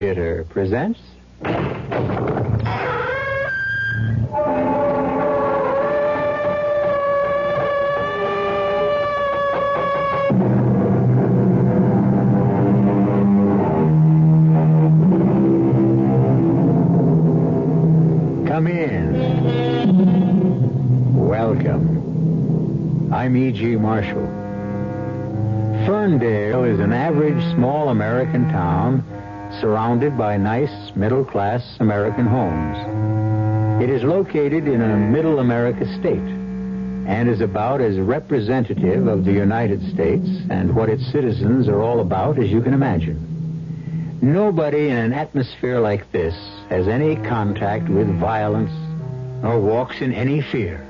Theater presents... Come in. Welcome. I'm E.G. Marshall. Ferndale is an average small American town surrounded by nice middle-class American homes. It is located in a middle America state and is about as representative of the United States and what its citizens are all about as you can imagine. Nobody in an atmosphere like this has any contact with violence nor walks in any fear.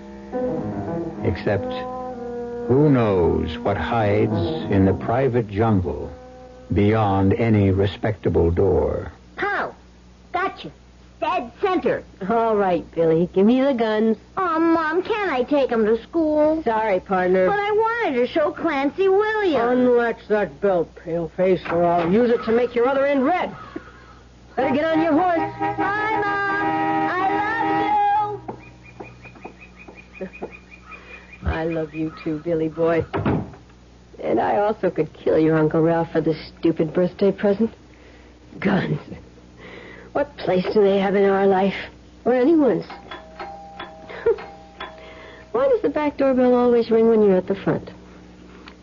Except, who knows what hides in the private jungle beyond any respectable door. Pow! Gotcha. Dead center. All right, Billy. Give me the guns. Oh, Mom, can't I take him to school? Sorry, partner. But I wanted to show Clancy Williams. Unlatch that belt, paleface, or I'll use it to make your other end red. Better get on your horse. Bye, Mom. I love you. I love you too, Billy boy. And I also could kill your Uncle Ralph for this stupid birthday present. Guns. What place do they have in our life? Or anyone's? Why does the back doorbell always ring when you're at the front?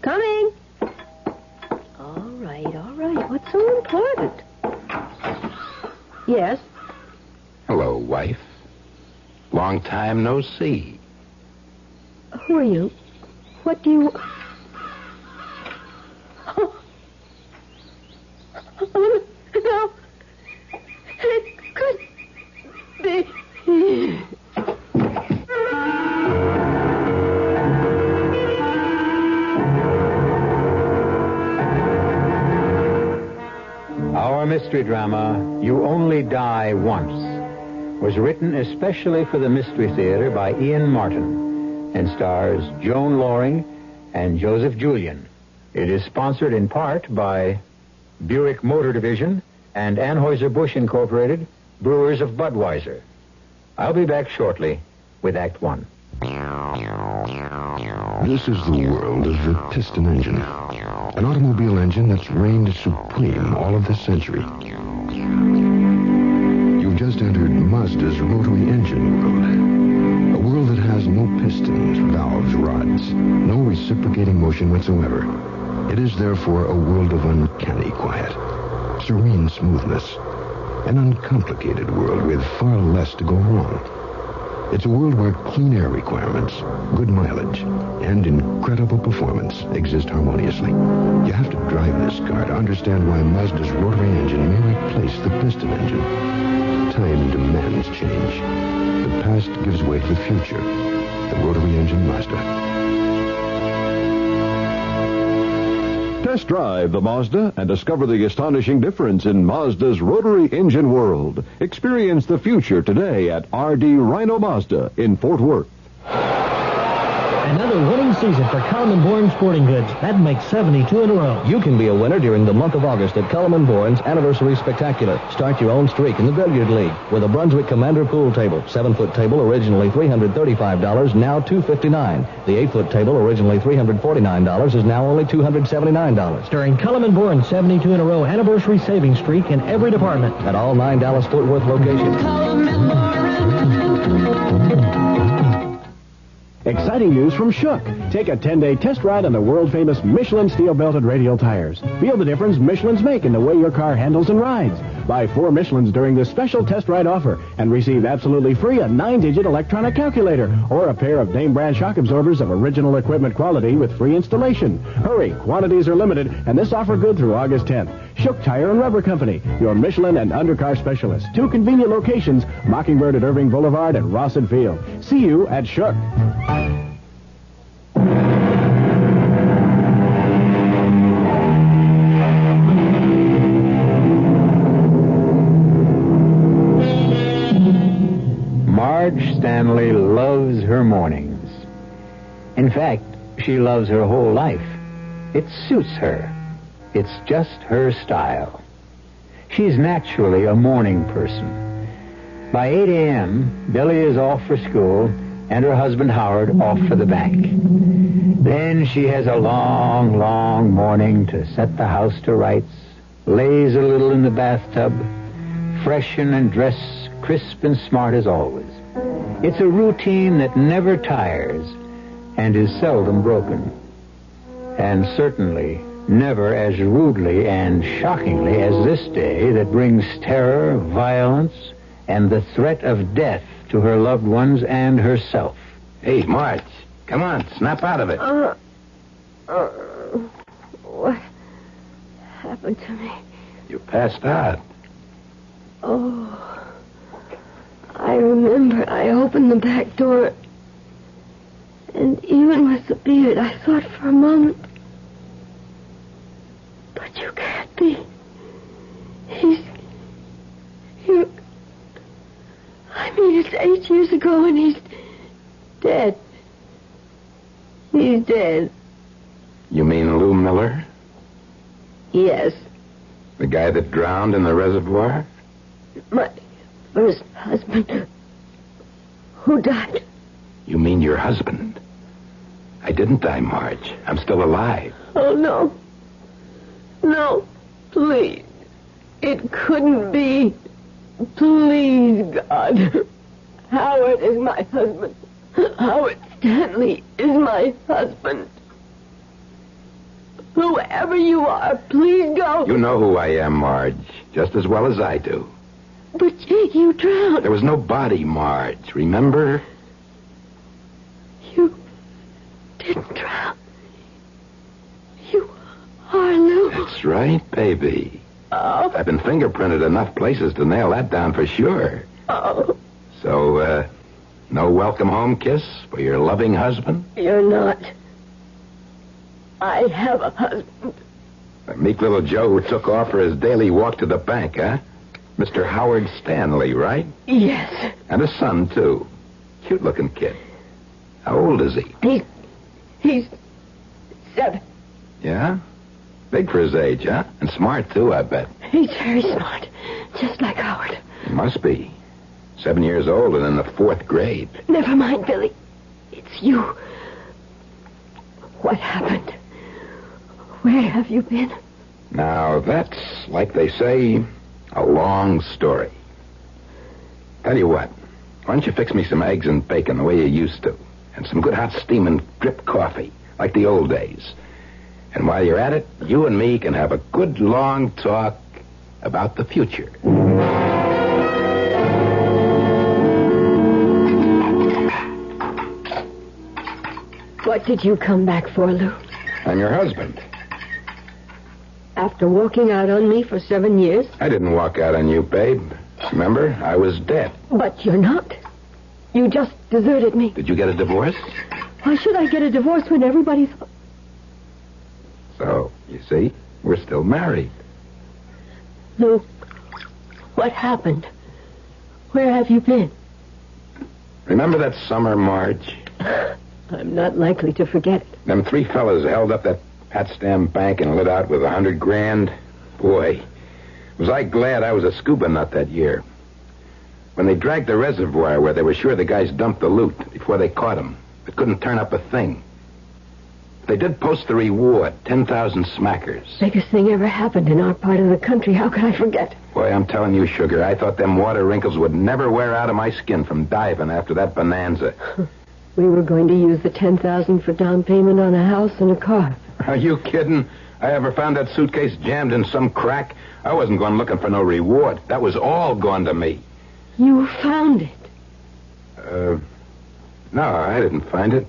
Coming! All right. What's so important? Yes? Hello, wife. Long time no see. Who are you? What do you... Oh, no. It could be... Our mystery drama, You Only Die Once, was written especially for the Mystery Theater by Ian Martin and stars Joan Loring and Joseph Julian. It is sponsored in part by Buick Motor Division and Anheuser-Busch Incorporated, Brewers of Budweiser. I'll be back shortly with Act One. This is the world of the piston engine. An automobile engine that's reigned supreme all of this century. You've just entered Mazda's rotary engine world. A world that has no pistons, valves, rods, no reciprocating motion whatsoever. It is therefore a world of uncanny quiet, serene smoothness, an uncomplicated world with far less to go wrong. It's a world where clean air requirements, good mileage, and incredible performance exist harmoniously. You have to drive this car to understand why Mazda's rotary engine may replace the piston engine. Time demands change. The past gives way to the future. The rotary engine Mazda. Test drive the Mazda and discover the astonishing difference in Mazda's rotary engine world. Experience the future today at R.D. Rhino Mazda in Fort Worth. Another winning season for Cullum & Bourne Sporting Goods. That makes 72 in a row. You can be a winner during the month of August at Cullum & Bourne's Anniversary Spectacular. Start your own streak in the Billiard League with a Brunswick Commander pool table. 7-foot table, originally $335, now $259. The 8-foot table, originally $349, is now only $279. During Cullum & Bourne's 72 in a row Anniversary Savings Streak in every department. At all 9 Dallas-Fort Worth locations. Exciting news from Shook. Take a 10-day test ride on the world-famous Michelin steel-belted radial tires. Feel the difference Michelin's make in the way your car handles and rides. Buy 4 Michelins during this special test ride offer and receive absolutely free a 9-digit electronic calculator or a pair of name-brand shock absorbers of original equipment quality with free installation. Hurry, quantities are limited, and this offer good through August 10th. Shook Tire and Rubber Company, your Michelin and undercar specialist. 2 convenient locations, Mockingbird at Irving Boulevard and Rawson Field. See you at Shook. Marge Stanley loves her mornings. In fact, she loves her whole life. It suits her. It's just her style. She's naturally a morning person. By 8 a.m., Billy is off for school, and her husband, Howard, off for the bank. Then she has a long, long morning to set the house to rights, laze a little in the bathtub, freshen and dress crisp and smart as always. It's a routine that never tires and is seldom broken. And certainly never as rudely and shockingly as this day that brings terror, violence, and the threat of death to her loved ones and herself. Hey, Marge, come on, snap out of it. What happened to me? You passed out. Oh, I remember I opened the back door, and even with the beard, I thought for a moment, but you can't be. I mean, it's 8 years ago, and he's dead. He's dead. You mean Lou Miller? Yes. The guy that drowned in the reservoir? My first husband. Who died? You mean your husband? I didn't die, Marge. I'm still alive. Oh, no. No, please. It couldn't be. Please, God. Howard is my husband. Howard Stanley is my husband. Whoever you are, please go. You know who I am, Marge, just as well as I do. But you drowned. There was no body, Marge, remember? You didn't drown. You are Lou. That's right, baby. Oh. I've been fingerprinted enough places to nail that down for sure. Oh. So, no welcome home kiss for your loving husband? You're not. I have a husband. A meek little Joe who took off for his daily walk to the bank, huh? Mr. Howard Stanley, right? Yes. And a son, too. Cute-looking kid. How old is he? He's 7. Yeah? Big for his age, huh? And smart, too, I bet. He's very smart. Just like Howard. He must be. 7 years old and in the 4th grade. Never mind, Billy. It's you. What happened? Where have you been? Now, that's, like they say, a long story. Tell you what. Why don't you fix me some eggs and bacon the way you used to? And some good hot steaming drip coffee, like the old days. And while you're at it, you and me can have a good long talk about the future. What did you come back for, Lou? I'm your husband. After walking out on me for 7 years? I didn't walk out on you, babe. Remember? I was dead. But you're not. You just deserted me. Did you get a divorce? Why should I get a divorce when everybody's... So, you see, we're still married. Lou, what happened? Where have you been? Remember that summer, Marge? I'm not likely to forget it. Them 3 fellas held up that Potsdam bank and lit out with $100,000. Boy, was I glad I was a scuba nut that year. When they dragged the reservoir where they were sure the guys dumped the loot before they caught him, it couldn't turn up a thing. They did post the reward, 10,000 smackers. Biggest thing ever happened in our part of the country. How could I forget? Boy, I'm telling you, Sugar, I thought them water wrinkles would never wear out of my skin from diving after that bonanza. We were going to use the $10,000 for down payment on a house and a car. Are you kidding? I ever found that suitcase jammed in some crack? I wasn't going looking for no reward. That was all gone to me. You found it? No, I didn't find it.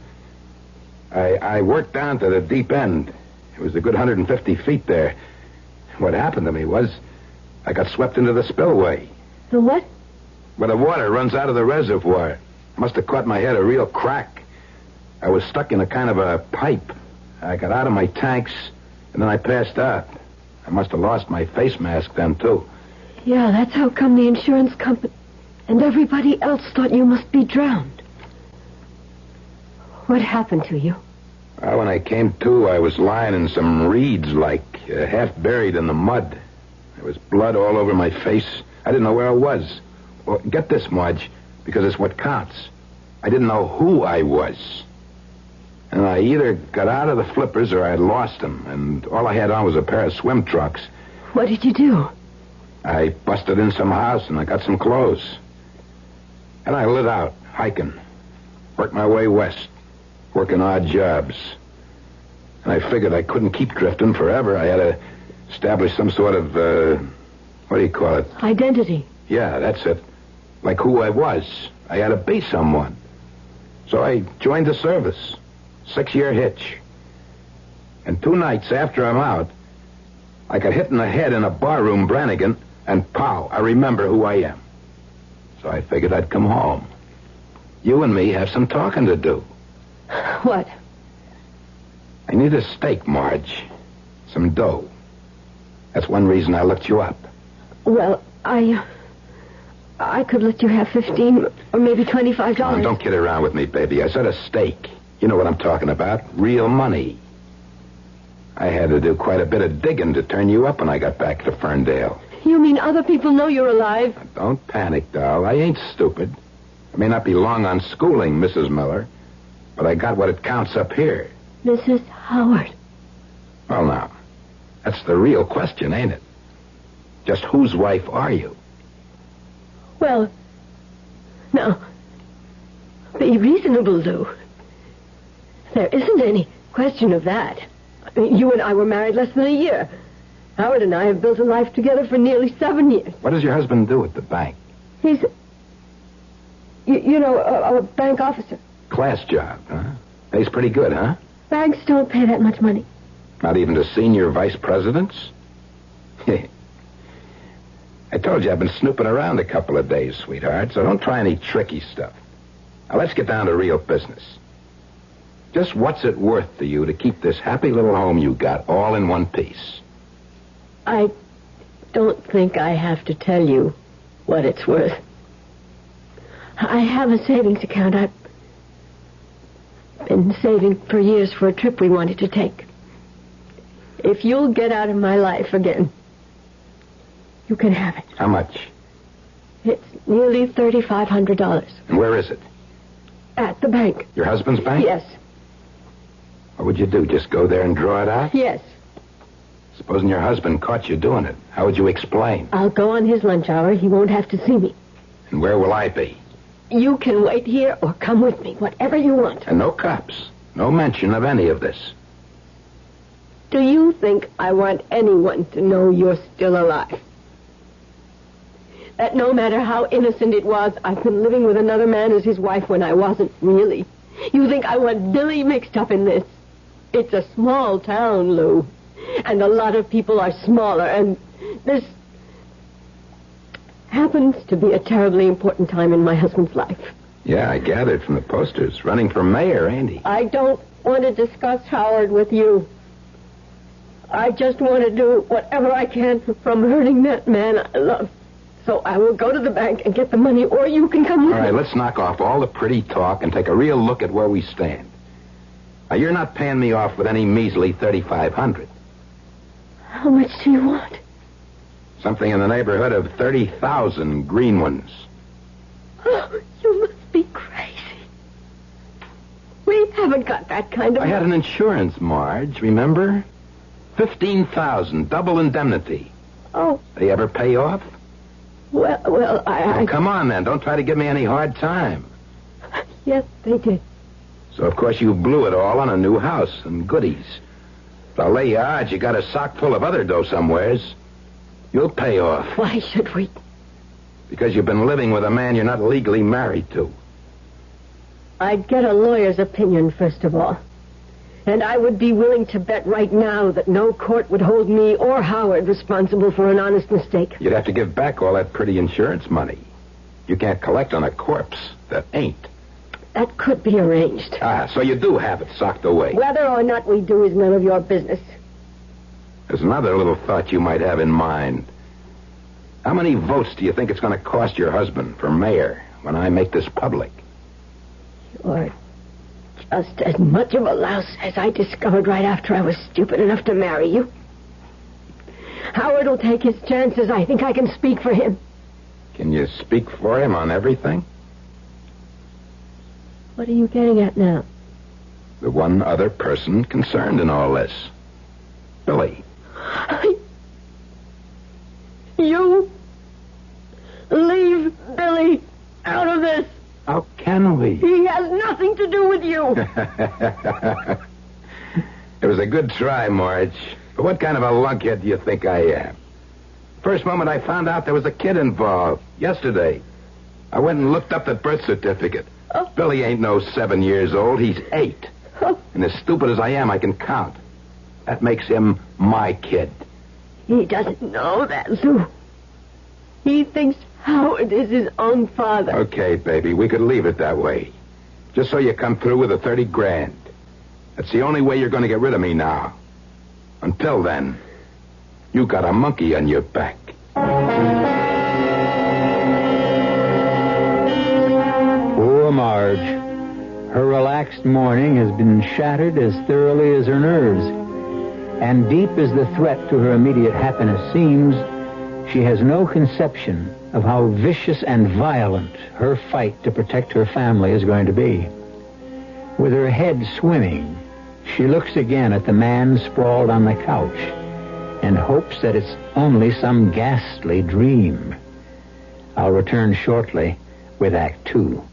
I worked down to the deep end. It was a good 150 feet there. What happened to me was I got swept into the spillway. The what? Where the water runs out of the reservoir. Must have caught my head a real crack. I was stuck in a kind of a pipe. I got out of my tanks, and then I passed out. I must have lost my face mask then, too. Yeah, that's how come the insurance company and everybody else thought you must be drowned. What happened to you? Well, when I came to, I was lying in some reeds, half buried in the mud. There was blood all over my face. I didn't know where I was. Well, get this, Marge, because it's what counts. I didn't know who I was. And I either got out of the flippers or I had lost them, and all I had on was a pair of swim trunks. What did you do? I busted in some house and I got some clothes. And I lit out, hiking. Worked my way west, working odd jobs. And I figured I couldn't keep drifting forever. I had to establish some sort of, what do you call it? Identity. Yeah, that's it. Like who I was. I had to be someone. So I joined the service. 6-year hitch. And 2 nights after I'm out, I got hit in the head in a barroom, Brannigan, and pow, I remember who I am. So I figured I'd come home. You and me have some talking to do. What? I need a stake, Marge. Some dough. That's one reason I looked you up. Well, I could let you have $15 or maybe $25. Oh, don't kid around with me, baby. I said a stake. You know what I'm talking about. Real money. I had to do quite a bit of digging to turn you up when I got back to Ferndale. You mean other people know you're alive? Don't panic, doll. I ain't stupid. I may not be long on schooling, Mrs. Miller, but I got what it counts up here. Mrs. Howard. Well, now, that's the real question, ain't it? Just whose wife are you? Well, now, be reasonable, Lou. There isn't any question of that. I mean, you and I were married less than a year. Howard and I have built a life together for nearly 7 years. What does your husband do at the bank? He's, a bank officer. Class job, huh? Pays pretty good, huh? Banks don't pay that much money. Not even to senior vice presidents? I told you I've been snooping around a couple of days, sweetheart, so don't try any tricky stuff. Now, let's get down to real business. Just what's it worth to you to keep this happy little home you got all in one piece? I don't think I have to tell you what it's worth. I have a savings account. I've been saving for years for a trip we wanted to take. If you'll get out of my life again, you can have it. How much? It's nearly $3,500. And where is it? At the bank. Your husband's bank? Yes. What would you do? Just go there and draw it out? Yes. Supposing your husband caught you doing it, how would you explain? I'll go on his lunch hour. He won't have to see me. And where will I be? You can wait here or come with me, whatever you want. And no cops. No mention of any of this. Do you think I want anyone to know you're still alive? That no matter how innocent it was, I've been living with another man as his wife when I wasn't really. You think I want Billy mixed up in this? It's a small town, Lou. And a lot of people are smaller, and this happens to be a terribly important time in my husband's life. Yeah, I gathered from the posters. Running for mayor, ain't he? I don't want to discuss Howard with you. I just want to do whatever I can from hurting that man I love. So I will go to the bank and get the money, or you can come with me. All right, let's knock off all the pretty talk and take a real look at where we stand. Now, you're not paying me off with any measly $3,500. How much do you want? Something in the neighborhood of 30,000 green ones. Oh, you must be crazy. We haven't got that kind of... I had an insurance, Marge, remember? 15,000, double indemnity. Oh. They ever pay off? Well, I... Oh, come on, then. Don't try to give me any hard time. Yes, they did. So, of course, you blew it all on a new house and goodies. But I'll lay you odds you got a sock full of other dough somewheres. You'll pay off. Why should we? Because you've been living with a man you're not legally married to. I'd get a lawyer's opinion, first of all. And I would be willing to bet right now that no court would hold me or Howard responsible for an honest mistake. You'd have to give back all that pretty insurance money. You can't collect on a corpse that ain't. That could be arranged. Ah, so you do have it socked away. Whether or not we do is none of your business. There's another little thought you might have in mind. How many votes do you think it's going to cost your husband for mayor when I make this public? You're just as much of a louse as I discovered right after I was stupid enough to marry you. Howard will take his chances. I think I can speak for him. Can you speak for him on everything? What are you getting at now? The one other person concerned in all this. Billy. You leave Billy out of this. How can we? He has nothing to do with you. It was a good try, Marge. But what kind of a lunkhead do you think I am? First moment I found out there was a kid involved. Yesterday. I went and looked up that birth certificate. Oh. Billy ain't no 7 years old. He's 8. Oh. And as stupid as I am, I can count. That makes him my kid. He doesn't know that, Lou. He thinks Howard is his own father. Okay, baby, we could leave it that way. Just so you come through with the 30 grand. That's the only way you're going to get rid of me now. Until then, you got a monkey on your back. Poor Marge. Her relaxed morning has been shattered as thoroughly as her nerves. And deep as the threat to her immediate happiness seems, she has no conception of how vicious and violent her fight to protect her family is going to be. With her head swimming, she looks again at the man sprawled on the couch and hopes that it's only some ghastly dream. I'll return shortly with Act 2.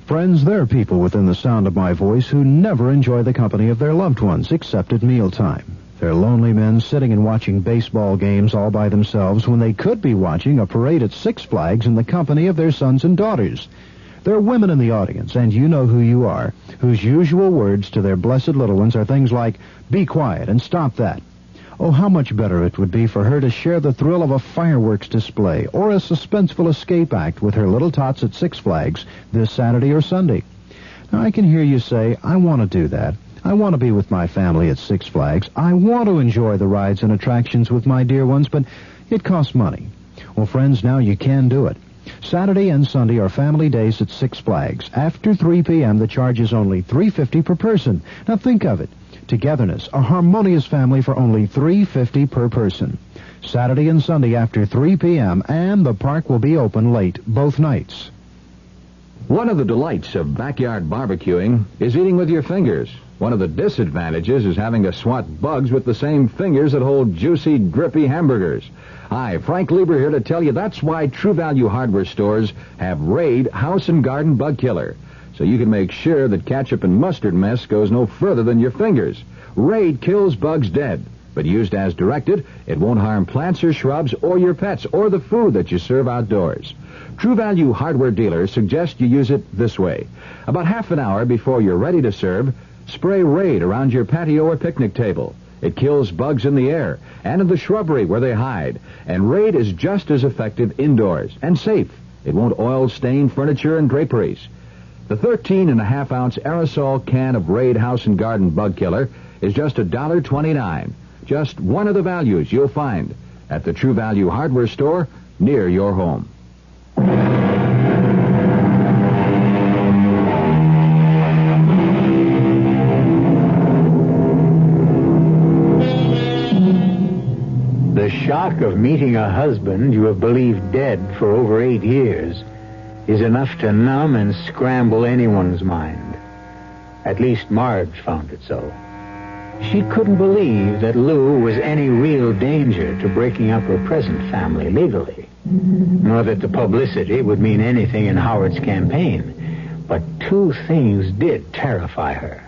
Friends, there are people within the sound of my voice who never enjoy the company of their loved ones except at mealtime. They're lonely men sitting and watching baseball games all by themselves when they could be watching a parade at Six Flags in the company of their sons and daughters. There are women in the audience, and you know who you are, whose usual words to their blessed little ones are things like, "Be quiet and stop that." Oh, how much better it would be for her to share the thrill of a fireworks display or a suspenseful escape act with her little tots at Six Flags this Saturday or Sunday. Now, I can hear you say, "I want to do that. I want to be with my family at Six Flags. I want to enjoy the rides and attractions with my dear ones, but it costs money." Well, friends, now you can do it. Saturday and Sunday are family days at Six Flags. After 3 p.m., the charge is only $3.50 per person. Now think of it. Togetherness, a harmonious family for only $3.50 per person. Saturday and Sunday after 3 p.m., and the park will be open late both nights. One of the delights of backyard barbecuing is eating with your fingers. One of the disadvantages is having to swat bugs with the same fingers that hold juicy, drippy hamburgers. Hi, Frank Lieber here to tell you that's why True Value hardware stores have Raid House and Garden Bug Killer. So you can make sure that ketchup and mustard mess goes no further than your fingers. Raid kills bugs dead, but used as directed, it won't harm plants or shrubs or your pets or the food that you serve outdoors. True Value hardware dealers suggest you use it this way. About half an hour before you're ready to serve, spray Raid around your patio or picnic table. It kills bugs in the air and in the shrubbery where they hide. And Raid is just as effective indoors and safe. It won't oil stain furniture and draperies. The 13.5-ounce aerosol can of Raid House and Garden Bug Killer is just $1.29. Just one of the values you'll find at the True Value hardware store near your home. The shock of meeting a husband you have believed dead for over 8 years is enough to numb and scramble anyone's mind. At least Marge found it so. She couldn't believe that Lou was any real danger to breaking up her present family legally, nor that the publicity would mean anything in Howard's campaign. But 2 things did terrify her.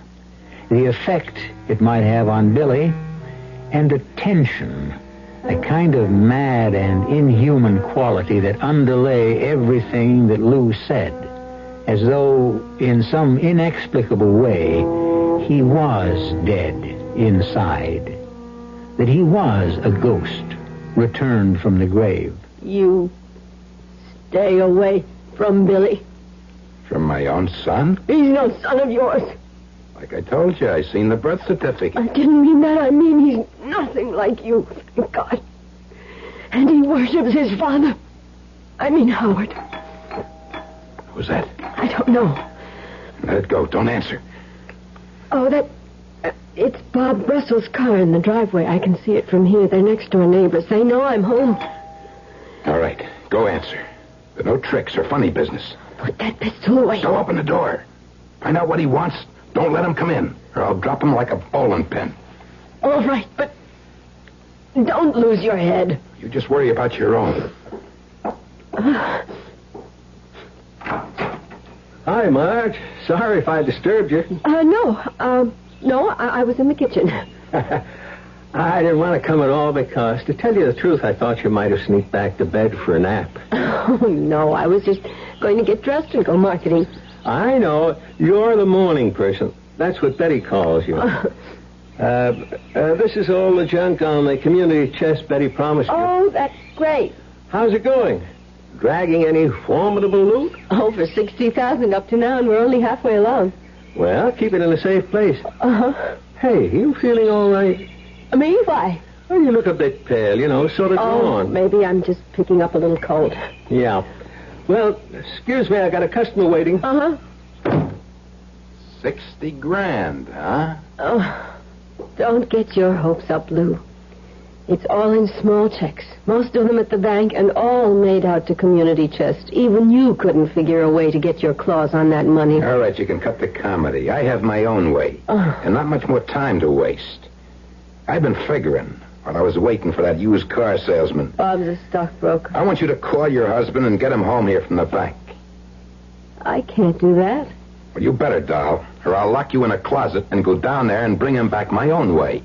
The effect it might have on Billy, and a tension, a kind of mad and inhuman quality that underlay everything that Lou said, as though, in some inexplicable way, he was dead inside, that he was a ghost returned from the grave. You stay away from Billy. From my own son? He's no son of yours. Like I told you, I seen the birth certificate. I didn't mean that. I mean he's nothing like you, thank God. And he worships his father. I mean Howard. Who was that? I don't know. Let it go. Don't answer. Oh, It's Bob Russell's car in the driveway. I can see it from here. They're next-door neighbors. They know I'm home. All right, go answer. But no tricks or funny business. Put that pistol away. Don't open the door. Find out what he wants. Don't let him come in, or I'll drop him like a bowling pin. All right, but don't lose your head. You just worry about your own. Hi, Marge. Sorry if I disturbed you. No, I was in the kitchen. I didn't want to come at all because, to tell you the truth, I thought you might have sneaked back to bed for a nap. Oh, no, I was just going to get dressed and go marketing. I know. You're the morning person. That's what Betty calls you. This is all the junk on the community chest Betty promised you. Oh, that's great. How's it going? Dragging any formidable loot? Over 60,000 up to now, and we're only halfway along. Well, keep it in a safe place. Uh-huh. Hey, you feeling all right? Me? Why? Well, you look a bit pale, sort of drawn. Maybe I'm just picking up a little cold. Yeah. Well, excuse me, I got a customer waiting. Uh-huh. $60,000, huh? Oh, don't get your hopes up, Lou. It's all in small checks. Most of them at the bank and all made out to community chest. Even you couldn't figure a way to get your claws on that money. All right, you can cut the comedy. I have my own way. And not much more time to waste. I've been figuring while I was waiting for that used car salesman. Bob's a stockbroker. I want you to call your husband and get him home here from the bank. I can't do that. Well, you better, doll, or I'll lock you in a closet and go down there and bring him back my own way.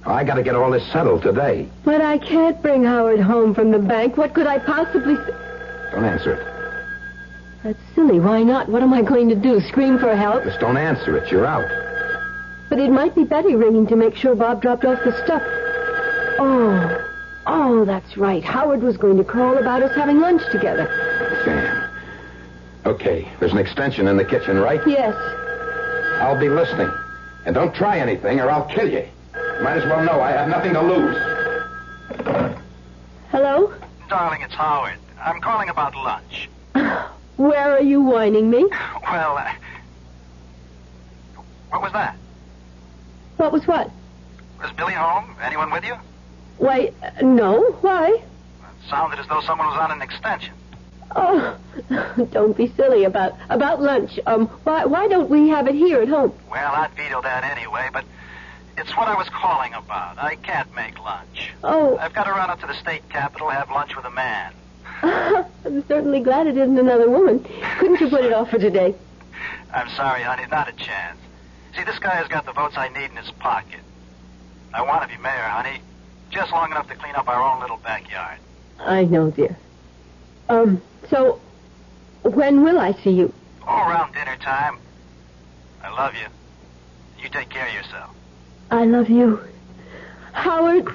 I got to get all this settled today. But I can't bring Howard home from the bank. What could I possibly say? Don't answer it. That's silly. Why not? What am I going to do? Scream for help? Just don't answer it. You're out. But it might be Betty ringing to make sure Bob dropped off the stuff. Oh, that's right. Howard was going to call about us having lunch together. Sam. Okay, there's an extension in the kitchen, right? Yes. I'll be listening. And don't try anything or I'll kill you. Might as well know I have nothing to lose. Hello? Darling, it's Howard. I'm calling about lunch. Where are you whining me? Well, what was that? What was what? Was Billy home? Anyone with you? Why, no. Why? It sounded as though someone was on an extension. Oh, don't be silly about lunch. Why don't we have it here at home? Well, I'd veto that anyway, but it's what I was calling about. I can't make lunch. Oh. I've got to run up to the state capitol, have lunch with a man. I'm certainly glad it isn't another woman. Couldn't you put it off for today? I'm sorry, honey, not a chance. See, this guy has got the votes I need in his pocket. I want to be mayor, honey, just long enough to clean up our own little backyard. I know, dear. So, when will I see you? Oh, around dinner time. I love you. You take care of yourself. I love you. Howard.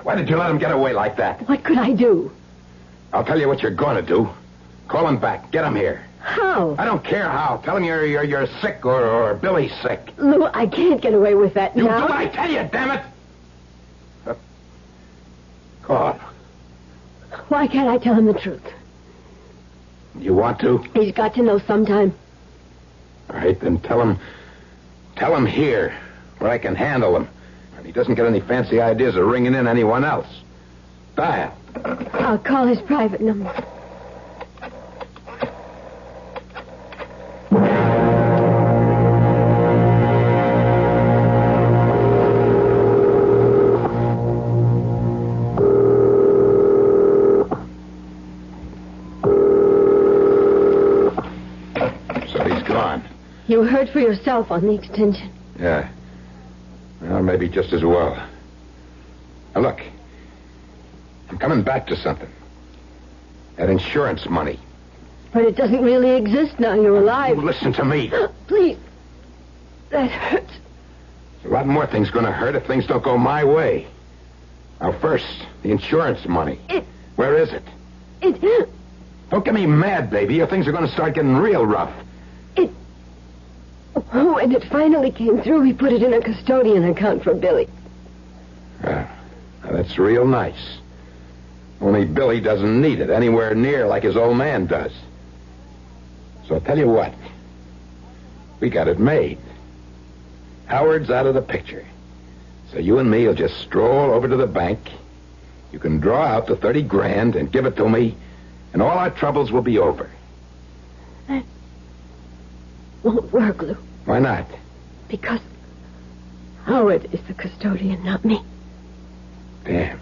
Why did you let him get away like that? What could I do? I'll tell you what you're going to do. Call him back. Get him here. How? I don't care how. Tell him you're sick or Billy's sick. Lou, I can't get away with that you now. You do what I tell you, damn it. Call. Why can't I tell him the truth? You want to? He's got to know sometime. All right, then tell him here, where I can handle him. And he doesn't get any fancy ideas of ringing in anyone else. Dial. I'll call his private number. You heard for yourself on the extension. Yeah. Well, maybe just as well. Now, look. I'm coming back to something. That insurance money. But it doesn't really exist now you're alive. You listen to me. Please. That hurts. A lot more things going to hurt if things don't go my way. Now, first, the insurance money. Where is it? Don't get me mad, baby, or things are going to start getting real rough. When it finally came through, we put it in a custodian account for Billy. Now that's real nice. Only Billy doesn't need it anywhere near like his old man does. So I'll tell you what. We got it made. Howard's out of the picture. So you and me will just stroll over to the bank. You can draw out the $30,000 and give it to me, and all our troubles will be over. That won't work, Lou. Why not? Because Howard is the custodian, not me. Damn.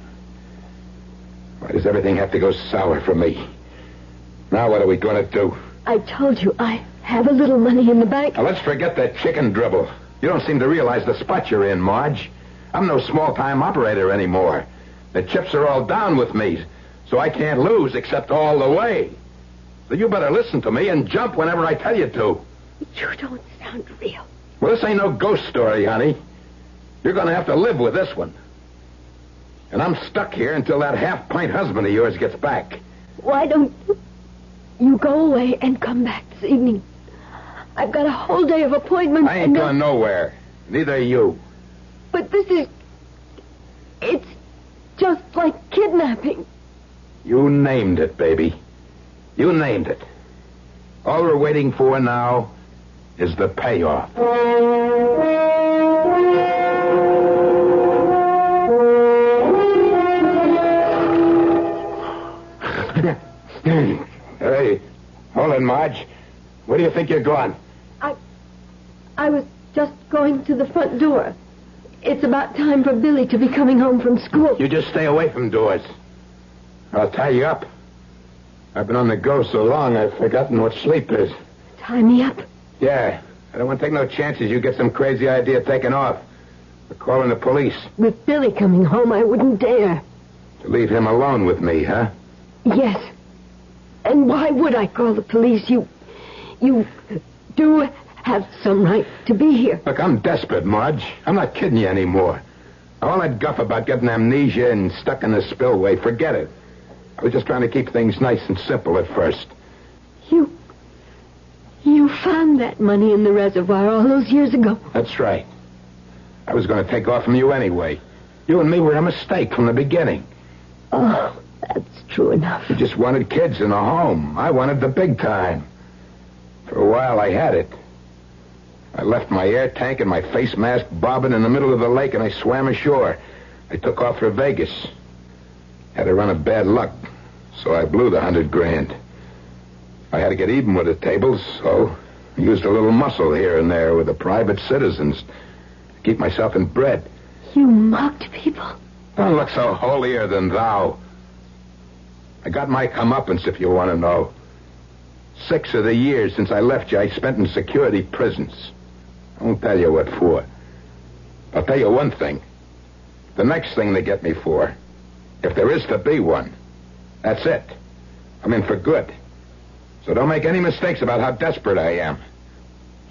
Why does everything have to go sour for me? Now what are we going to do? I told you I have a little money in the bank. Now let's forget that chicken dribble. You don't seem to realize the spot you're in, Marge. I'm no small-time operator anymore. The chips are all down with me, so I can't lose except all the way. So you better listen to me and jump whenever I tell you to. You don't sound real. Well, this ain't no ghost story, honey. You're going to have to live with this one. And I'm stuck here until that half-pint husband of yours gets back. Why don't you go away and come back this evening? I've got a whole day of appointments. I ain't going nowhere. Neither are you. But it's just like kidnapping. You named it, baby. You named it. All we're waiting for now is the payoff. Hey, hold it, Marge. Where do you think you're going? I was just going to the front door. It's about time for Billy to be coming home from school. You just stay away from doors. I'll tie you up. I've been on the go so long I've forgotten what sleep is. Tie me up? Yeah. I don't want to take no chances you get some crazy idea taken off. We're calling the police. With Billy coming home, I wouldn't dare. To leave him alone with me, huh? Yes. And why would I call the police? You do have some right to be here. Look, I'm desperate, Marge. I'm not kidding you anymore. All that guff about getting amnesia and stuck in the spillway, forget it. I was just trying to keep things nice and simple at first. You found that money in the reservoir all those years ago. That's right. I was going to take off from you anyway. You and me were a mistake from the beginning. Oh, that's true enough. You just wanted kids in a home. I wanted the big time. For a while, I had it. I left my air tank and my face mask bobbing in the middle of the lake, and I swam ashore. I took off for Vegas. Had a run of bad luck, so I blew the $100,000. I had to get even with the tables, so I used a little muscle here and there with the private citizens to keep myself in bread. You mocked people? Don't look so holier than thou. I got my comeuppance, if you want to know. 6 of the years since I left you, I spent in security prisons. I won't tell you what for. I'll tell you one thing. The next thing they get me for, if there is to be one, that's it. I'm in for good. So don't make any mistakes about how desperate I am.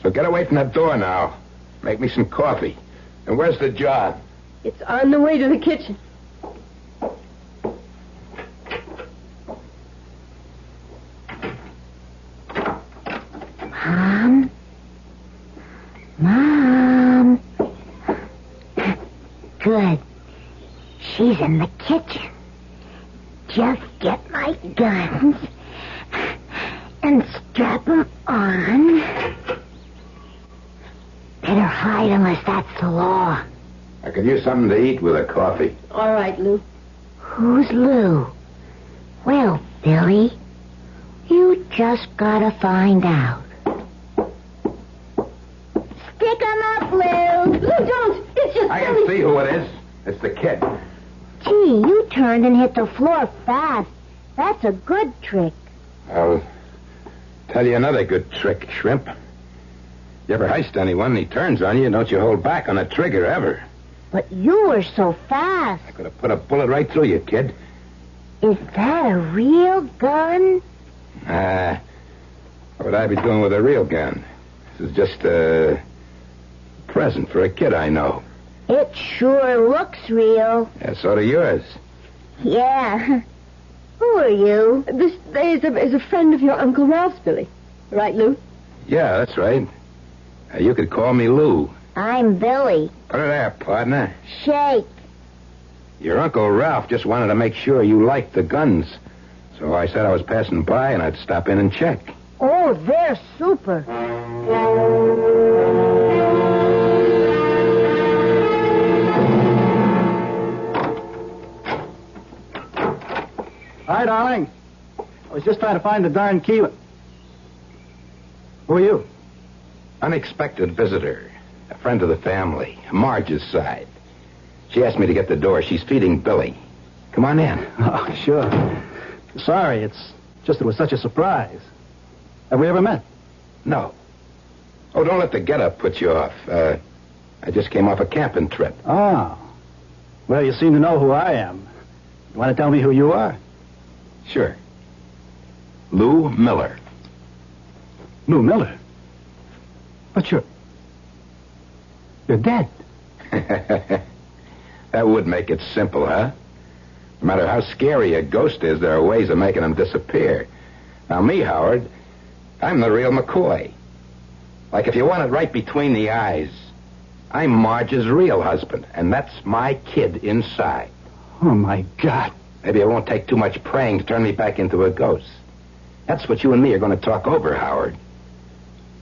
So get away from that door now. Make me some coffee. And where's the job? It's on the way to the kitchen. Mom. Good. She's in the kitchen. Just get my guns and strap them on. Better hide unless that's the law. I could use something to eat with a coffee. All right, Lou. Who's Lou? Well, Billy, you just gotta find out. Stick 'em up, Lou. Lou, don't. It's just I Billy. can see who it is. It's the kid. Gee, you turned and hit the floor fast. That's a good trick. I'll tell you another good trick, Shrimp. You ever heist anyone and he turns on you, don't you hold back on the trigger ever. But you were so fast. I could have put a bullet right through you, kid. Is that a real gun? What would I be doing with a real gun? This is just a present for a kid I know. It sure looks real. Yeah, so do yours. Yeah. Who are you? This is a friend of your Uncle Ralph's, Billy. Right, Lou? Yeah, that's right. You could call me Lou. I'm Billy. Put it there, partner. Shake. Your Uncle Ralph just wanted to make sure you liked the guns. So I said I was passing by and I'd stop in and check. Oh, they're super. Hi, darling. I was just trying to find the darn key. Who are you? Unexpected visitor. A friend of the family. Marge's side. She asked me to get the door. She's feeding Billy. Come on in. Oh, sure. Sorry, it's just it was such a surprise. Have we ever met? No. Oh, don't let the get-up put you off. I just came off a camping trip. Oh. Well, you seem to know who I am. You want to tell me who you are? Sure. Lou Miller. Lou Miller? But you're dead. That would make it simple, huh? No matter how scary a ghost is, there are ways of making them disappear. Now, me, Howard, I'm the real McCoy. Like, if you want it right between the eyes, I'm Marge's real husband, and that's my kid inside. Oh, my God. Maybe it won't take too much praying to turn me back into a ghost. That's what you and me are going to talk over, Howard.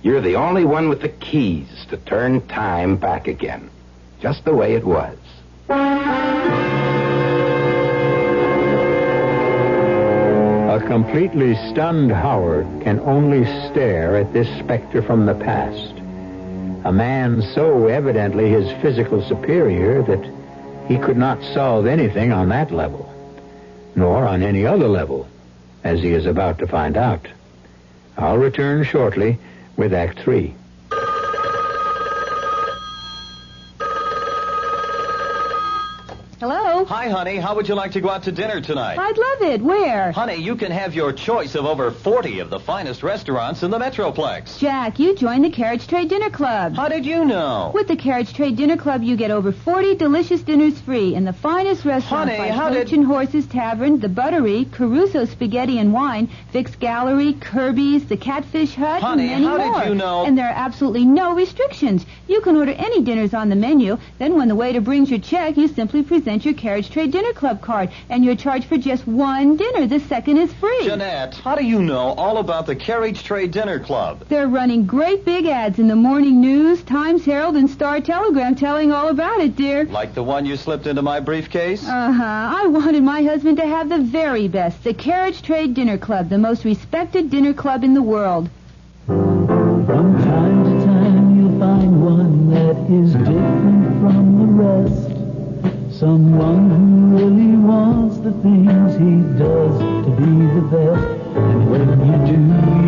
You're the only one with the keys to turn time back again, just the way it was. A completely stunned Howard can only stare at this specter from the past. A man so evidently his physical superior that he could not solve anything on that level, nor on any other level, as he is about to find out. I'll return shortly with Act 3. Hello? Hi, honey. How would you like to go out to dinner tonight? I'd love it. Where? Honey, you can have your choice of over 40 of the finest restaurants in the Metroplex. Jack, you joined the Carriage Trade Dinner Club. How did you know? With the Carriage Trade Dinner Club, you get over 40 delicious dinners free in the finest restaurants Honey, like how Coach did... and Horses Tavern, The Buttery, Caruso Spaghetti and Wine, Vic's Gallery, Kirby's, The Catfish Hut, Honey, and many how more. did you know... And there are absolutely no restrictions. You can order any dinners on the menu. Then when the waiter brings your check, you simply present your Carriage Trade Dinner Club card, and you're charged for just one dinner. The second is free. Jeanette, how do you know all about the Carriage Trade Dinner Club? They're running great big ads in the Morning News, Times Herald, and Star Telegram telling all about it, dear. Like the one you slipped into my briefcase? I wanted my husband to have the very best. The Carriage Trade Dinner Club, the most respected dinner club in the world. From time to time you'll find one that is different from the rest. Someone who really wants the things he does to be the best. And when you do,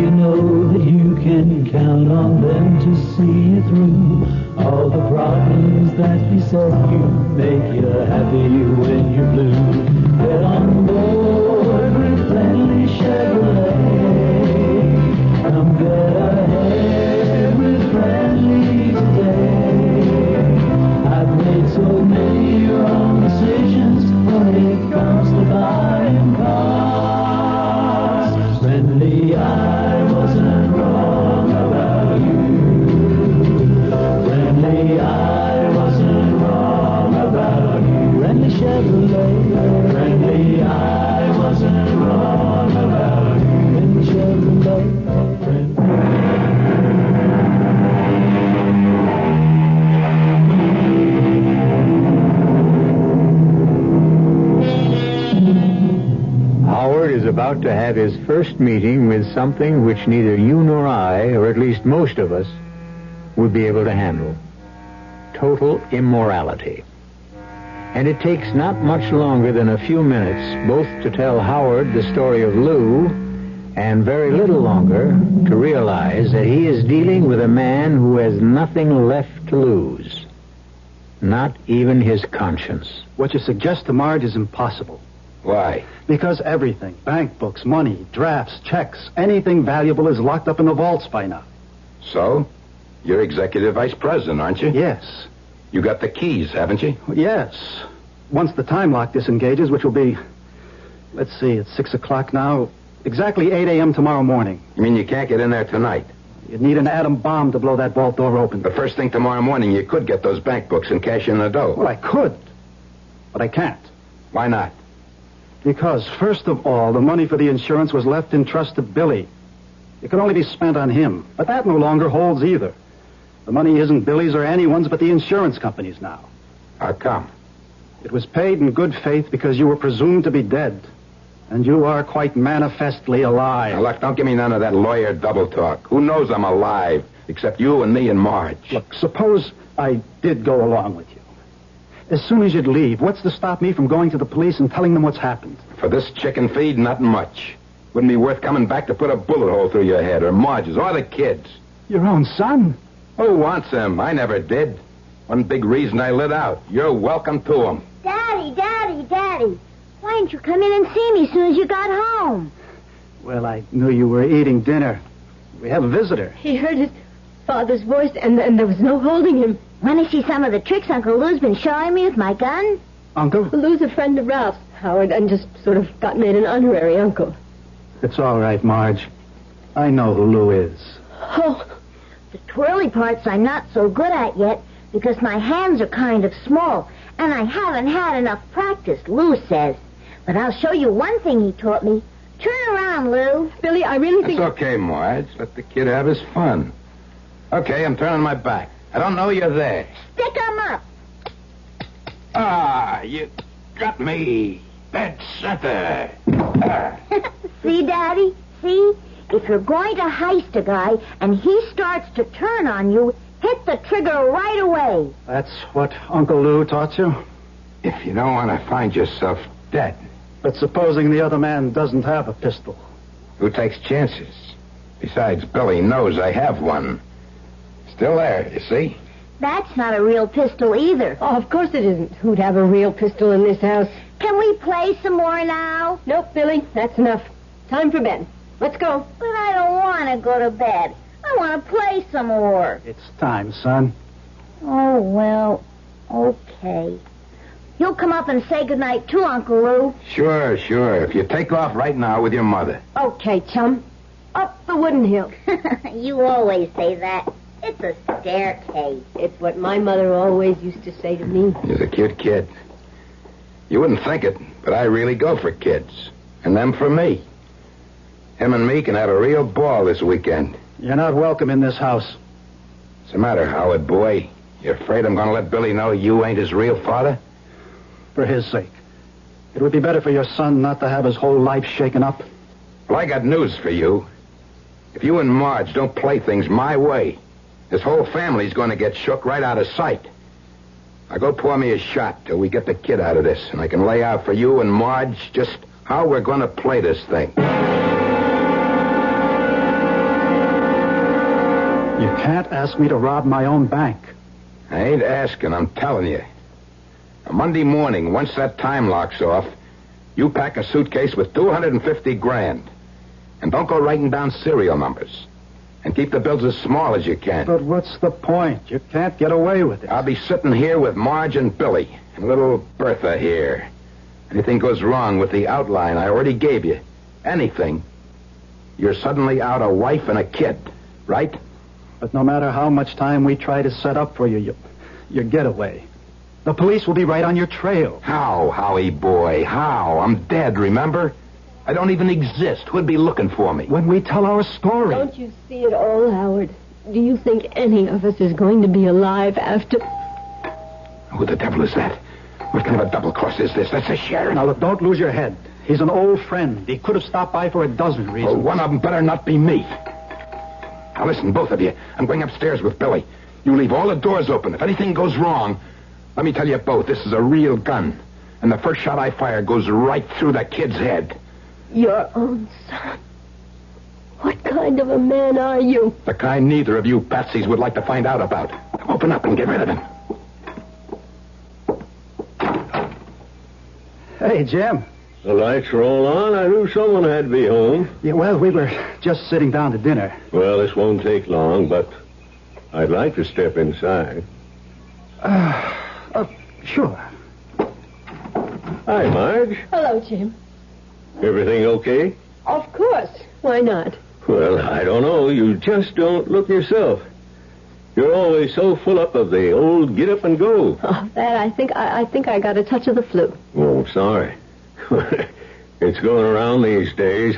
you know that you can count on them to see you through. All the problems that beset you make you happy when you're blue. Get on board with friendly Chevrolet. Come get ahead with friendly today. I've made so many wrong decisions when it comes to buying cars. Friendly, I wasn't wrong about you. Friendly, I wasn't wrong about you. Friendly Chevrolet. Friendly, I wasn't wrong about you. Friendly Chevrolet. Howard is about to have his first meeting with something which neither you nor I, or at least most of us, would be able to handle. Total immorality. And it takes not much longer than a few minutes both to tell Howard the story of Lou, and very little longer to realize that he is dealing with a man who has nothing left to lose. Not even his conscience. What you suggest to Marge is impossible. Why? Because everything, bank books, money, drafts, checks, anything valuable is locked up in the vaults by now. So? You're executive vice president, aren't you? Yes. You got the keys, haven't you? Yes. Once the time lock disengages, which will be, let's see, it's 6 o'clock now, exactly 8 a.m. tomorrow morning. You mean you can't get in there tonight? You'd need an atom bomb to blow that vault door open. The first thing tomorrow morning, you could get those bank books and cash in the dough. Well, I could, but I can't. Why not? Because, first of all, the money for the insurance was left in trust to Billy. It could only be spent on him, but that no longer holds either. The money isn't Billy's or anyone's but the insurance company's now. How come? It was paid in good faith because you were presumed to be dead. And you are quite manifestly alive. Now, look, don't give me none of that lawyer double talk. Who knows I'm alive, except you and me and Marge? Look, suppose I did go along with you. As soon as you'd leave, what's to stop me from going to the police and telling them what's happened? For this chicken feed, nothing much. Wouldn't be worth coming back to put a bullet hole through your head, or Marge's, or the kids. Your own son? Who wants him? I never did. One big reason I lit out. You're welcome to him. Daddy, Daddy, Daddy. Why didn't you come in and see me as soon as you got home? Well, I knew you were eating dinner. We have a visitor. He heard his father's voice, and there was no holding him. Want to see some of the tricks Uncle Lou's been showing me with my gun? Uncle? Lou's a friend of Ralph's, Howard, and just sort of got made an honorary uncle. It's all right, Marge. I know who Lou is. Oh, the twirly parts I'm not so good at yet because my hands are kind of small, and I haven't had enough practice, Lou says. But I'll show you one thing he taught me. Turn around, Lou. Billy, I really think... It's okay, Marge. Let the kid have his fun. Okay, I'm turning my back. I don't know you're there. Stick 'em up. Ah, you got me. Dead center. See, Daddy? See? If you're going to heist a guy and he starts to turn on you, hit the trigger right away. That's what Uncle Lou taught you? If you don't want to find yourself dead. But supposing the other man doesn't have a pistol? Who takes chances? Besides, Billy knows I have one. Still there, you see? That's not a real pistol either. Oh, of course it isn't. Who'd have a real pistol in this house? Can we play some more now? Nope, Billy. That's enough. Time for bed. Let's go. But I don't want to go to bed. I want to play some more. It's time, son. Oh, well, okay. You'll come up and say goodnight too, Uncle Lou. Sure. If you take off right now with your mother. Okay, chum. Up the wooden hill. You always say that. It's a staircase. It's what my mother always used to say to me. You're a cute kid. You wouldn't think it, but I really go for kids. And them for me. Him and me can have a real ball this weekend. You're not welcome in this house. What's the matter, Howard, boy? You afraid I'm going to let Billy know you ain't his real father? For his sake. It would be better for your son not to have his whole life shaken up. Well, I got news for you. If you and Marge don't play things my way, this whole family's going to get shook right out of sight. Now go pour me a shot till we get the kid out of this, and I can lay out for you and Marge just how we're going to play this thing. You can't ask me to rob my own bank. I ain't asking, I'm telling you. On Monday morning, once that time lock's off, you pack a suitcase with $250,000. And don't go writing down serial numbers. And keep the bills as small as you can. But what's the point? You can't get away with it. I'll be sitting here with Marge and Billy, and little Bertha here. Anything goes wrong with the outline I already gave you, anything, you're suddenly out a wife and a kid, right? But no matter how much time we try to set up for you, your getaway, the police will be right on your trail. How, Howie boy, how? I'm dead, remember? I don't even exist. Who'd be looking for me? When we tell our story. Don't you see it all, Howard? Do you think any of us is going to be alive after... Who the devil is that? What kind of a double cross is this? That's the sheriff. Now, look, don't lose your head. He's an old friend. He could have stopped by for a dozen reasons. Well, one of them better not be me. Now, listen, both of you. I'm going upstairs with Billy. You leave all the doors open. If anything goes wrong, let me tell you both, this is a real gun. And the first shot I fire goes right through the kid's head. Your own son? What kind of a man are you? The kind neither of you patsies would like to find out about. Open up and get rid of him. Hey, Jim. The lights are all on. I knew someone had to be home. Yeah, well, we were just sitting down to dinner. Well, this won't take long, but I'd like to step inside. Sure. Hi, Marge. Hello, Jim. Everything okay? Of course. Why not? Well, I don't know. You just don't look yourself. You're always so full up of the old get up and go. Oh, that I think I got a touch of the flu. Oh, sorry. It's going around these days.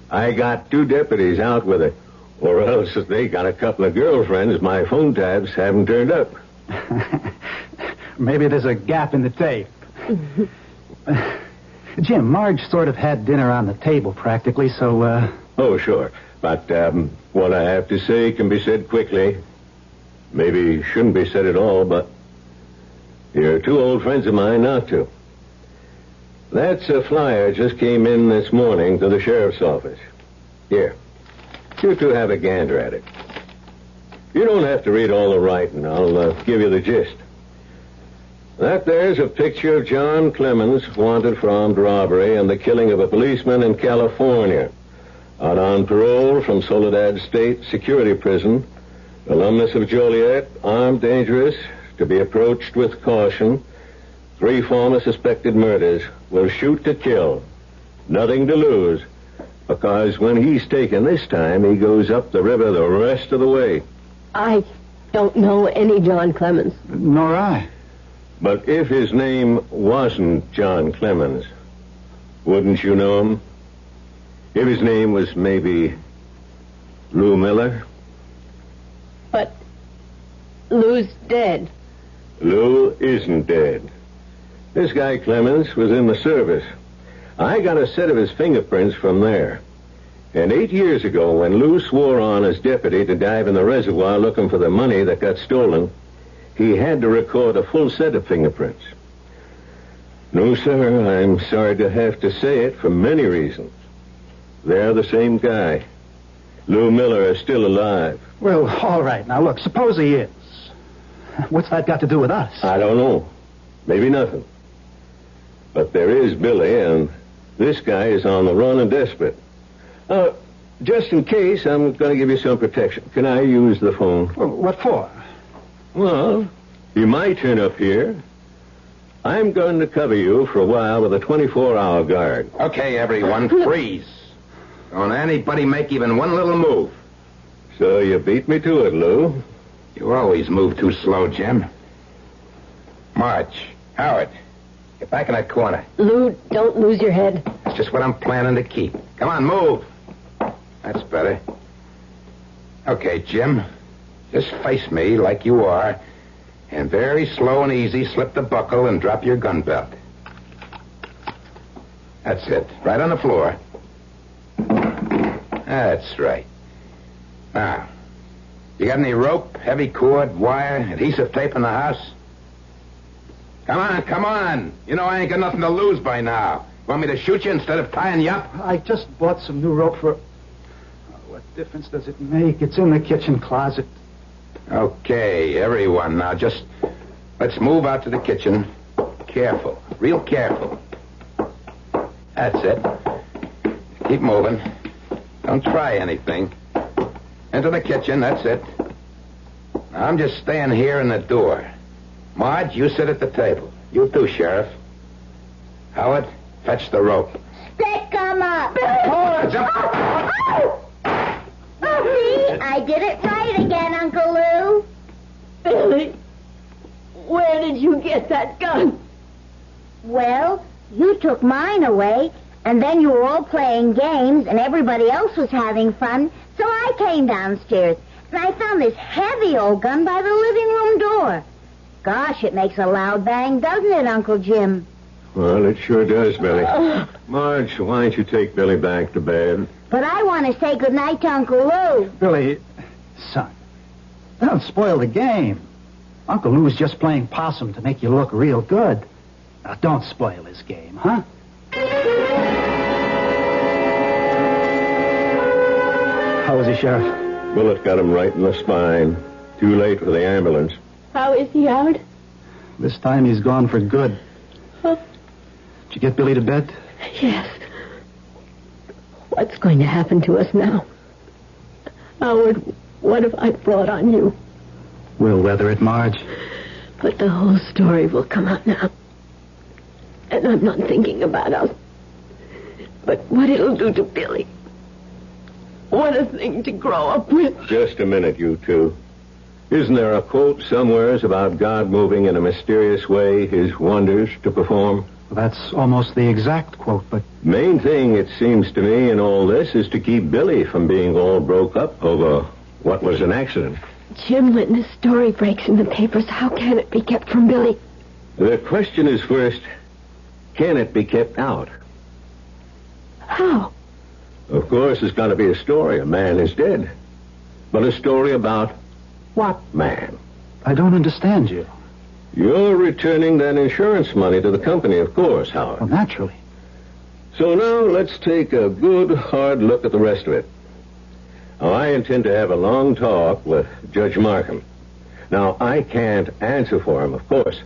I got 2 deputies out with it. Or else they got a couple of girlfriends my phone tabs haven't turned up. Maybe there's a gap in the tape. Jim, Marge sort of had dinner on the table practically, so, Oh, sure. But what I have to say can be said quickly. Maybe shouldn't be said at all, but you're two old friends of mine not to. That's a flyer just came in this morning to the sheriff's office. Here. You two have a gander at it. You don't have to read all the writing. I'll give you the gist. That there's a picture of John Clemens, wanted for armed robbery and the killing of a policeman in California. Out on parole from Soledad State Security Prison, alumnus of Joliet, armed, dangerous, to be approached with caution. 3 former suspected murders. Will shoot to kill. Nothing to lose. Because when he's taken this time, he goes up the river the rest of the way. I don't know any John Clemens. Nor I. But if his name wasn't John Clemens, wouldn't you know him? If his name was maybe Lou Miller? But Lou's dead. Lou isn't dead. This guy Clemens was in the service. I got a set of his fingerprints from there. And 8 years ago, when Lou swore on as deputy to dive in the reservoir looking for the money that got stolen, he had to record a full set of fingerprints. No, sir, I'm sorry to have to say it for many reasons. They're the same guy. Lou Miller is still alive. Well, all right. Now, look, suppose he is. What's that got to do with us? I don't know. Maybe nothing. But there is Billy, and this guy is on the run and desperate. Just in case, I'm going to give you some protection. Can I use the phone? Well, what for? Well, you might turn up here. I'm going to cover you for a while with a 24-hour guard. Okay, everyone, freeze. Don't anybody make even one little move. So you beat me to it, Lou. You always move too slow, Jim. Marge, Howard, get back in that corner. Lou, don't lose your head. That's just what I'm planning to keep. Come on, move. That's better. Okay, Jim. Just face me like you are, and very slow and easy slip the buckle and drop your gun belt. That's it. Right on the floor. That's right. Now, you got any rope, heavy cord, wire, adhesive tape in the house? Come on. You know I ain't got nothing to lose by now. Want me to shoot you instead of tying you up? I just bought some new rope for... What difference does it make? It's in the kitchen closet. Okay, everyone, now just... Let's move out to the kitchen. Careful. Real careful. That's it. Keep moving. Don't try anything. Into the kitchen, that's it. Now, I'm just staying here in the door. Marge, you sit at the table. You too, Sheriff. Howard, fetch the rope. Stick 'em up. See, I did it right again, Uncle Lou. Billy, where did you get that gun? Well, you took mine away, and then you were all playing games, and everybody else was having fun, so I came downstairs, and I found this heavy old gun by the living room door. Gosh, it makes a loud bang, doesn't it, Uncle Jim? Well, it sure does, Billy. Marge, why don't you take Billy back to bed? But I want to say goodnight to Uncle Lou. Billy, son, don't spoil the game. Uncle Lou's just playing possum to make you look real good. Now, don't spoil his game, huh? How is he, Sheriff? Bullet got him right in the spine. Too late for the ambulance. How is he, Howard? This time he's gone for good. Huh? Did you get Billy to bed? Yes. What's going to happen to us now? Howard, what have I brought on you? We'll weather it, Marge. But the whole story will come out now. And I'm not thinking about us. But what it'll do to Billy. What a thing to grow up with. Just a minute, you two. Isn't there a quote somewheres about God moving in a mysterious way his wonders to perform? Well, that's almost the exact quote, but... Main thing, it seems to me, in all this is to keep Billy from being all broke up over what was an accident. Jim, when this story breaks in the papers, how can it be kept from Billy? The question is first, can it be kept out? How? Of course, it's got to be a story. A man is dead. But a story about what man? I don't understand you. You're returning that insurance money to the company, of course, Howard. Well, naturally. So now let's take a good, hard look at the rest of it. Now, I intend to have a long talk with Judge Markham. Now, I can't answer for him, of course,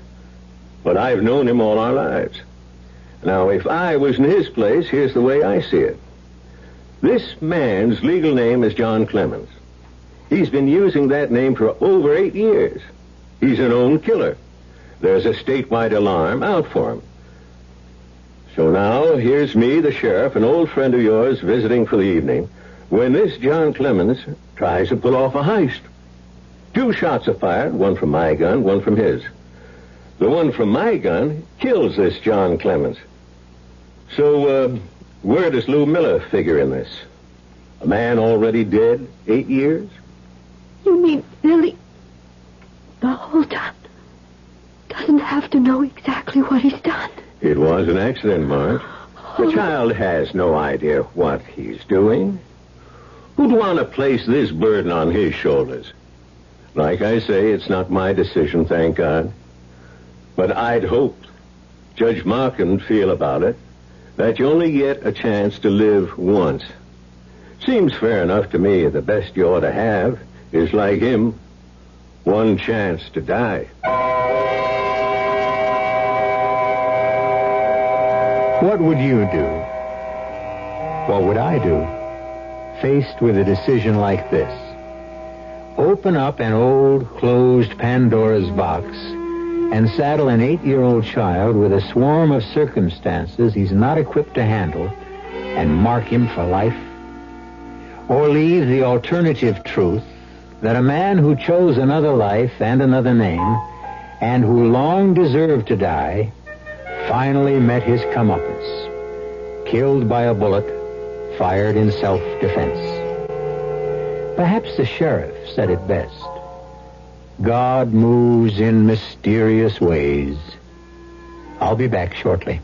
but I've known him all our lives. Now, if I was in his place, here's the way I see it. This man's legal name is John Clemens. He's been using that name for over 8 years. He's a known killer. There's a statewide alarm out for him. So now, here's me, the sheriff, an old friend of yours, visiting for the evening, when this John Clemens tries to pull off a heist. 2 shots are fired, one from my gun, one from his. The one from my gun kills this John Clemens. So, where does Lou Miller figure in this? A man already dead 8 years? You mean Billy, the whole time, doesn't have to know exactly what he's done? It was an accident, Marge. The child has no idea what he's doing. Who'd want to place this burden on his shoulders? Like I say, it's not my decision, thank God. But I'd hoped Judge Markham would feel about it that you only get a chance to live once. Seems fair enough to me. The best you ought to have is, like him, one chance to die. What would you do? What would I do? Faced with a decision like this. Open up an old, closed Pandora's box and saddle an 8-year-old child with a swarm of circumstances he's not equipped to handle and mark him for life? Or leave the alternative truth that a man who chose another life and another name and who long deserved to die finally met his comeuppance, killed by a bullet fired in self-defense. Perhaps the sheriff said it best. God moves in mysterious ways. I'll be back shortly.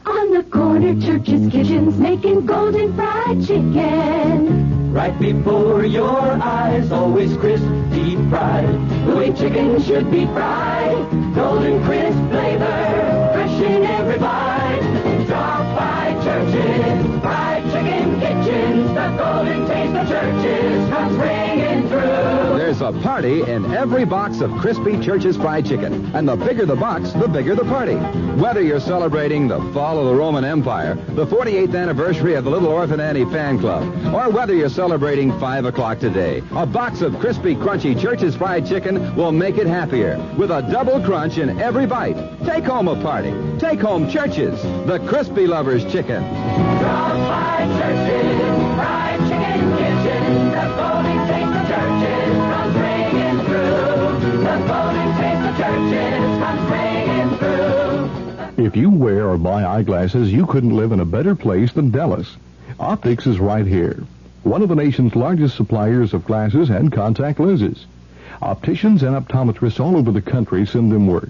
On the corner, Church's Kitchen's making golden fried chicken. Right before your eyes, always crisp, deep fried. The way chicken should be fried. Golden crisp flavor, fresh in every bite. Drop by Church's Fried Chicken Kitchens. The golden taste of Church's comes ringing through. There's a party in every box of crispy Church's Fried Chicken. And the bigger the box, the bigger the party. Whether you're celebrating the fall of the Roman Empire, the 48th anniversary of the Little Orphan Annie Fan Club, or whether you're celebrating 5 o'clock today, a box of crispy, crunchy Church's Fried Chicken will make it happier with a double crunch in every bite. Take home a party. Take home Church's, the crispy lover's chicken. Drop by Church's Fried Chicken Kitchen. The golden taste of Church's comes ringing through. The golden taste of Church's comes ringing through. If you wear or buy eyeglasses, you couldn't live in a better place than Dallas. Optics is right here, one of the nation's largest suppliers of glasses and contact lenses. Opticians and optometrists all over the country send them work.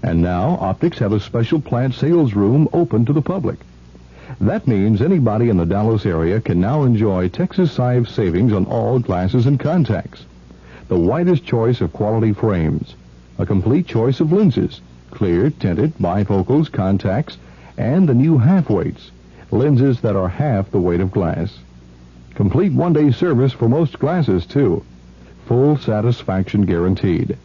And now, Optics have a special plant sales room open to the public. That means anybody in the Dallas area can now enjoy Texas-size savings on all glasses and contacts. The widest choice of quality frames, a complete choice of lenses, clear, tinted, bifocals, contacts, and the new half-weights, lenses that are half the weight of glass. Complete one-day service for most glasses, too. Full satisfaction guaranteed.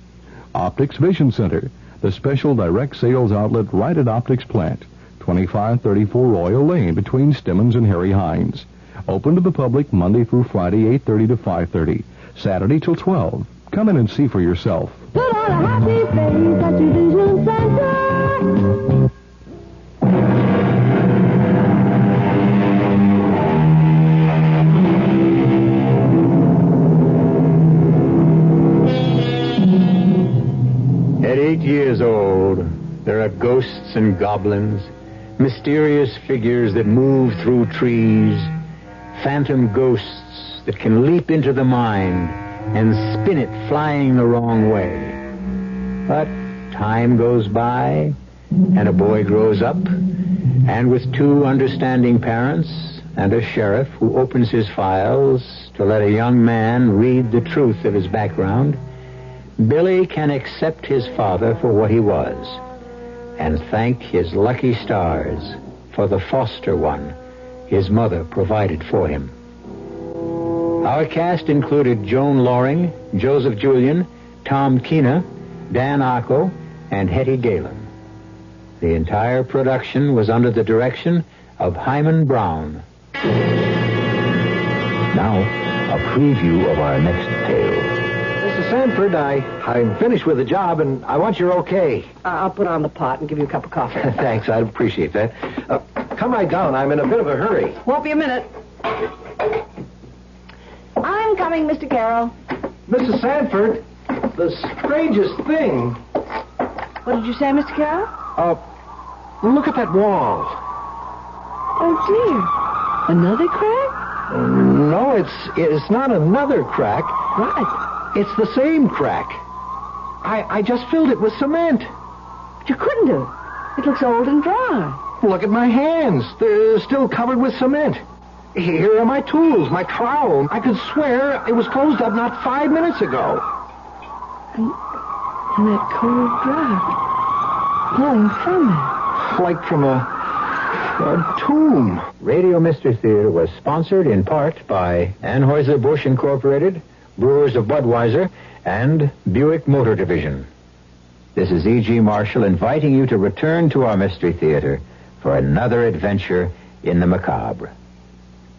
Optics Vision Center, the special direct sales outlet right at Optics Plant, 2534 Royal Lane between Stemmons and Harry Hines. Open to the public Monday through Friday, 8:30 to 5:30. Saturday till 12. Come in and see for yourself. Put on a happy face at your vision center. At 8 years old, there are ghosts and goblins, mysterious figures that move through trees, phantom ghosts that can leap into the mind and spin it flying the wrong way. But time goes by, and a boy grows up, And with 2 understanding parents and a sheriff who opens his files to let a young man read the truth of his background, Billy can accept his father for what he was and thank his lucky stars for the foster one his mother provided for him. Our cast included Joan Loring, Joseph Julian, Tom Keena, Dan Arco, and Hetty Galen. The entire production was under the direction of Hyman Brown. Now, a preview of our next tale. Mrs. Sanford, I'm finished with the job, and I want your okay. I'll put on the pot and give you a cup of coffee. Thanks, I'd appreciate that. Come right down. I'm in a bit of a hurry. Won't be a minute. I'm coming, Mr. Carroll. Mrs. Sanford, the strangest thing. What did you say, Mr. Carroll? Look at that wall. Oh, dear. Another crack? No, it's not another crack. What? It's the same crack. I just filled it with cement. But you couldn't have. It looks old and dry. Look at my hands. They're still covered with cement. Here are my tools, my trowel. I could swear it was closed up not 5 minutes ago. And that cold draft blowing from it. Like from a tomb. Radio Mystery Theater was sponsored in part by Anheuser-Busch Incorporated, Brewers of Budweiser, and Buick Motor Division. This is E.G. Marshall inviting you to return to our Mystery Theater for another adventure in the macabre.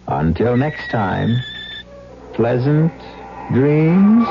Until next time, pleasant dreams.